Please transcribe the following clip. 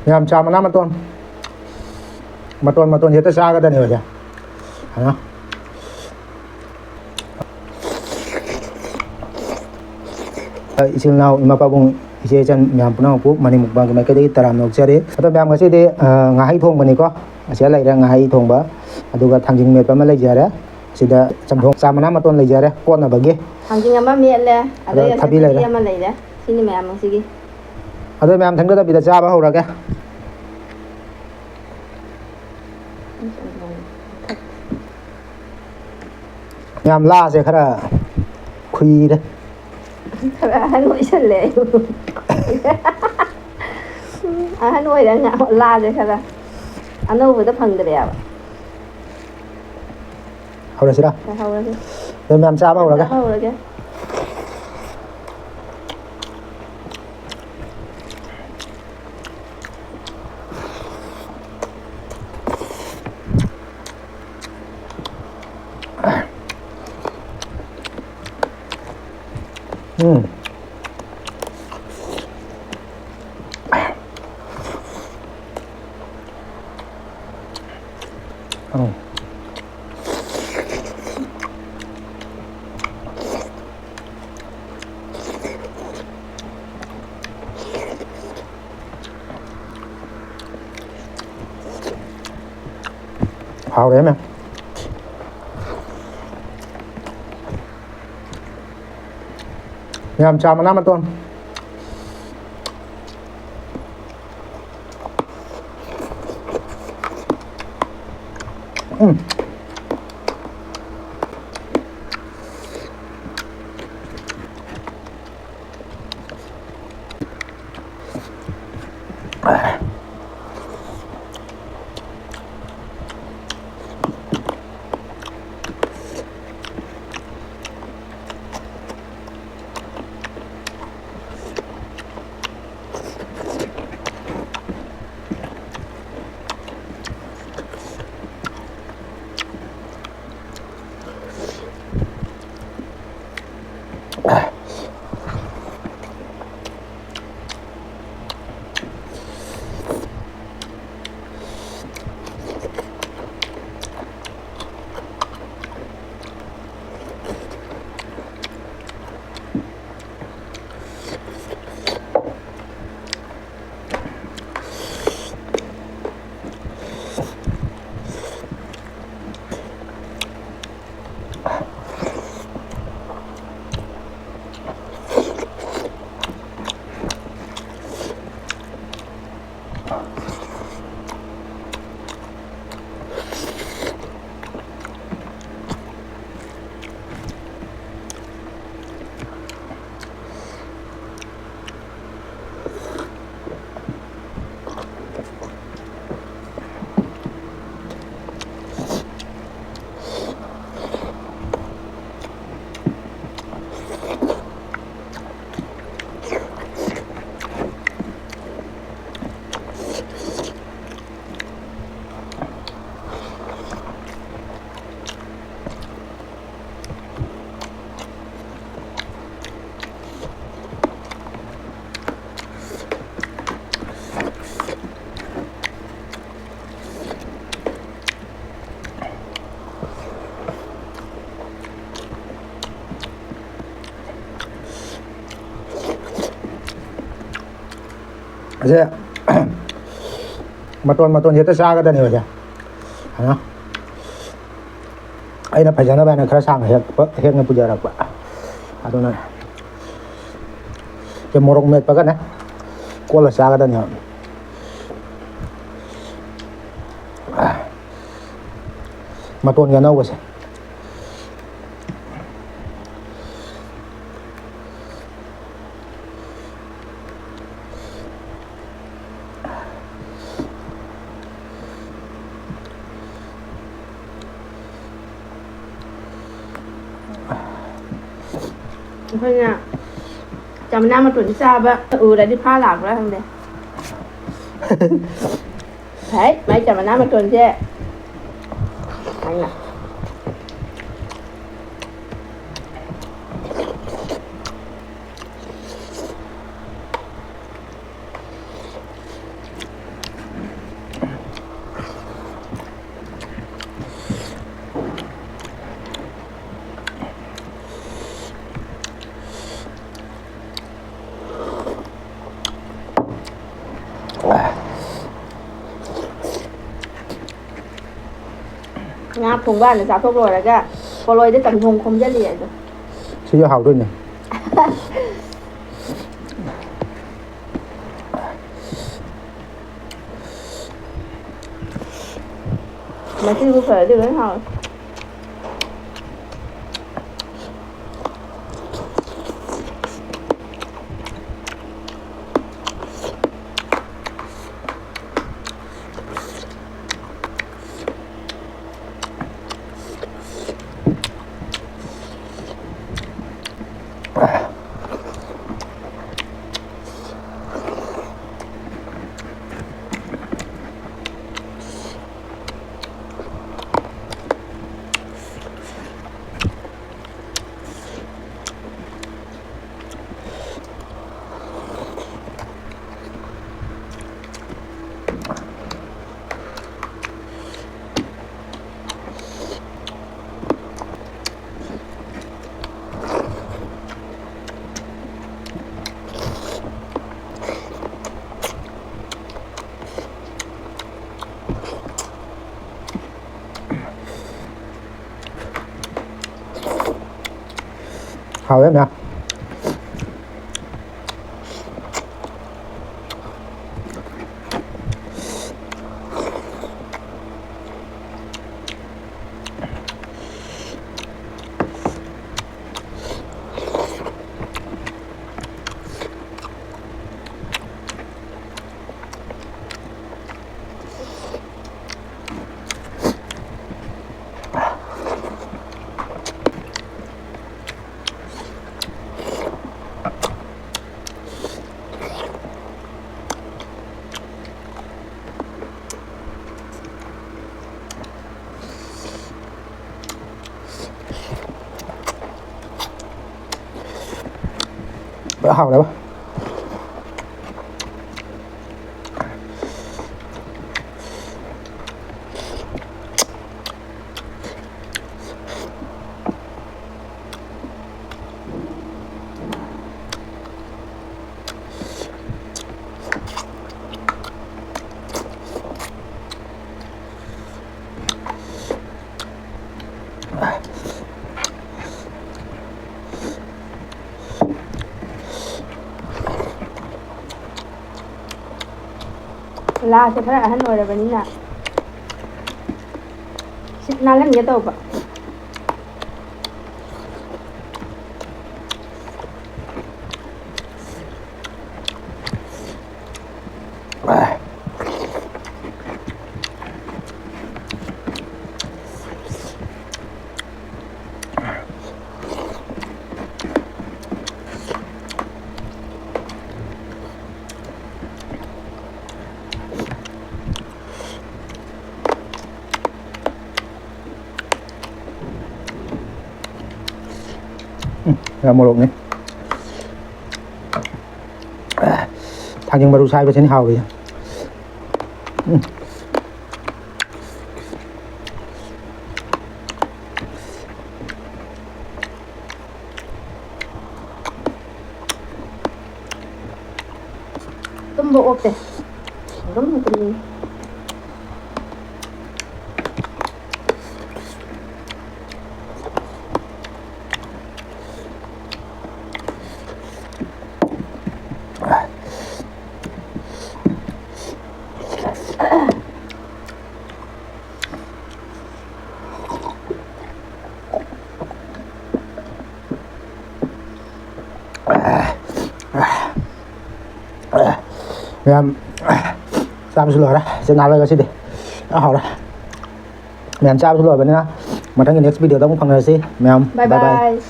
Nhằm chào mà năm mà tuần hết xa cái tên này rồi hả isil nào ima pabung ise chan myam puna pu mani mukbang ke mai taram nok chare ato myam ngasi de ngai thong bani ko asia lai ra ngai thong ba aduga thangjing met pa ma lai jare sida chamthong samana ma ton lai jare ko na bagi thangjing ama met le ado ya thabi lai ra ama lai da sini myam sigi ado myam thang da bi da cha ba ho ra ke myam la se khara khui de Hà Nội sân lệ Hà Nội đã ngạo la rồi khá là anh đâu vừa tập phần được đẹp ho ra sira hầu rồi de myam cha ba ho ra ke hầu rồi chứ hào đấy em nhằm chào mà năm ăn tuần thế mà tuần hết xa cái tên này rồi hả ai nó phải cho nó bên này khá sang hết ngay bây giờ là vậy à tôi nói cái mồ mệt bao cái này quá là xa cái tên này mà tuần nhà đâu vậy thôi nha chồng nam mà chuẩn sao vậy đã đi pha lạc rồi không đấy thế mấy chồng nam mà chuẩn chứ anh ạ ꯉꯥ ꯊꯣꯡꯕ ꯍꯥꯟꯅ ꯆꯥꯊꯣꯛ ꯂꯣꯏꯔꯒ ꯄꯣꯂꯣꯏꯗ ꯆꯝꯊꯣꯡ ꯈꯣꯝꯖꯤꯜꯂꯤ ꯑꯗꯣ ꯁꯤꯁꯨ ꯍꯥꯎꯗꯣꯏꯅꯦ ꯃꯆꯤꯕꯨ ꯐꯔꯗꯤ ꯂꯣꯏ ꯍꯥꯎꯋꯦ hào em nha bữa hào đấy ꯂꯥꯁꯦ ꯈꯔ ꯑꯍꯟ ꯑꯣꯏꯔꯕꯅꯤꯅ ꯁꯤꯠ ꯅꯥꯜꯍꯟꯒꯦ ꯇꯧꯕ là một này thằng nhưng mà đủ sai với trên hào thì tumbo opte gum tum em sao xin lỗi đó sẽ nào đây xin đi đã hỏi đó mẹ em sao xin lỗi bên nha mà trong cái next video đó cũng phần này xin mẹ em bye bye